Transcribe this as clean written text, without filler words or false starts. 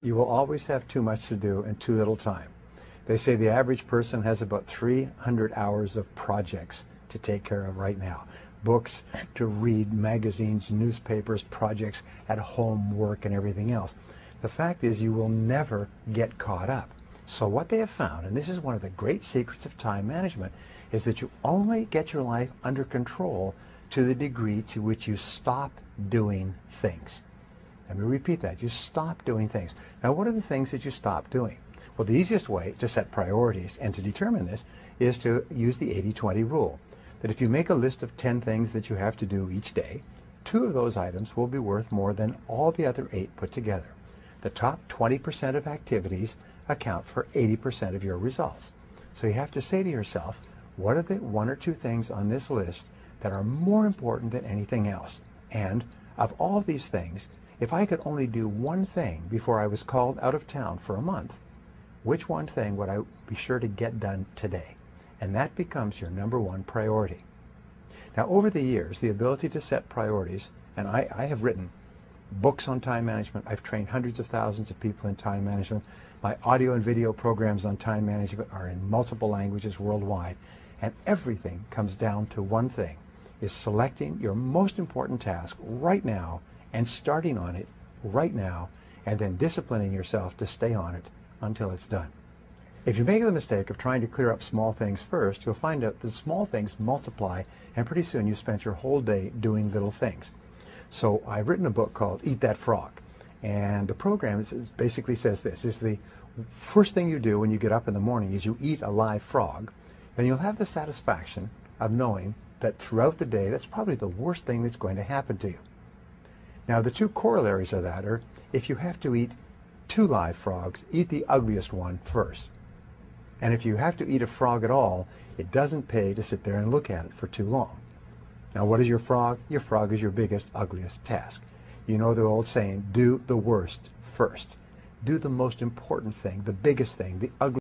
You will always have too much to do and too little time. They say the average person has about 300 hours of projects to take care of right now. Books to read, magazines, newspapers, projects at home, work, and everything else. The fact is you will never get caught up. So what they have found, and this is one of the great secrets of time management, is that you only get your life under control to the degree to which you stop doing things. Let me repeat that. You stop doing things. Now, what are the things that you stop doing? Well, the easiest way to set priorities and to determine this is to use the 80-20 rule. That if you make a list of 10 things that you have to do each day, 2 of those items will be worth more than all the other 8 put together. The top 20% of activities account for 80% of your results. So you have to say to yourself, what are the 1 or 2 things on this list that are more important than anything else? And of all these things, if I could only do one thing before I was called out of town for a month, which one thing would I be sure to get done today? And that becomes your number 1 priority. Now, over the years, the ability to set priorities, and I have written books on time management. I've trained hundreds of thousands of people in time management. My audio and video programs on time management are in multiple languages worldwide. And everything comes down to one thing, is selecting your most important task right now and starting on it right now, and then disciplining yourself to stay on it until it's done. If you make the mistake of trying to clear up small things first, you'll find out that small things multiply, and pretty soon you spent your whole day doing little things. So I've written a book called Eat That Frog, and the program basically says this: is the first thing you do when you get up in the morning is you eat a live frog, then you'll have the satisfaction of knowing that throughout the day that's probably the worst thing that's going to happen to you. Now, the 2 corollaries of that are, if you have to eat 2 live frogs, eat the ugliest one first. And if you have to eat a frog at all, it doesn't pay to sit there and look at it for too long. Now, what is your frog? Your frog is your biggest, ugliest task. You know the old saying, do the worst first. Do the most important thing, the biggest thing, the ugliest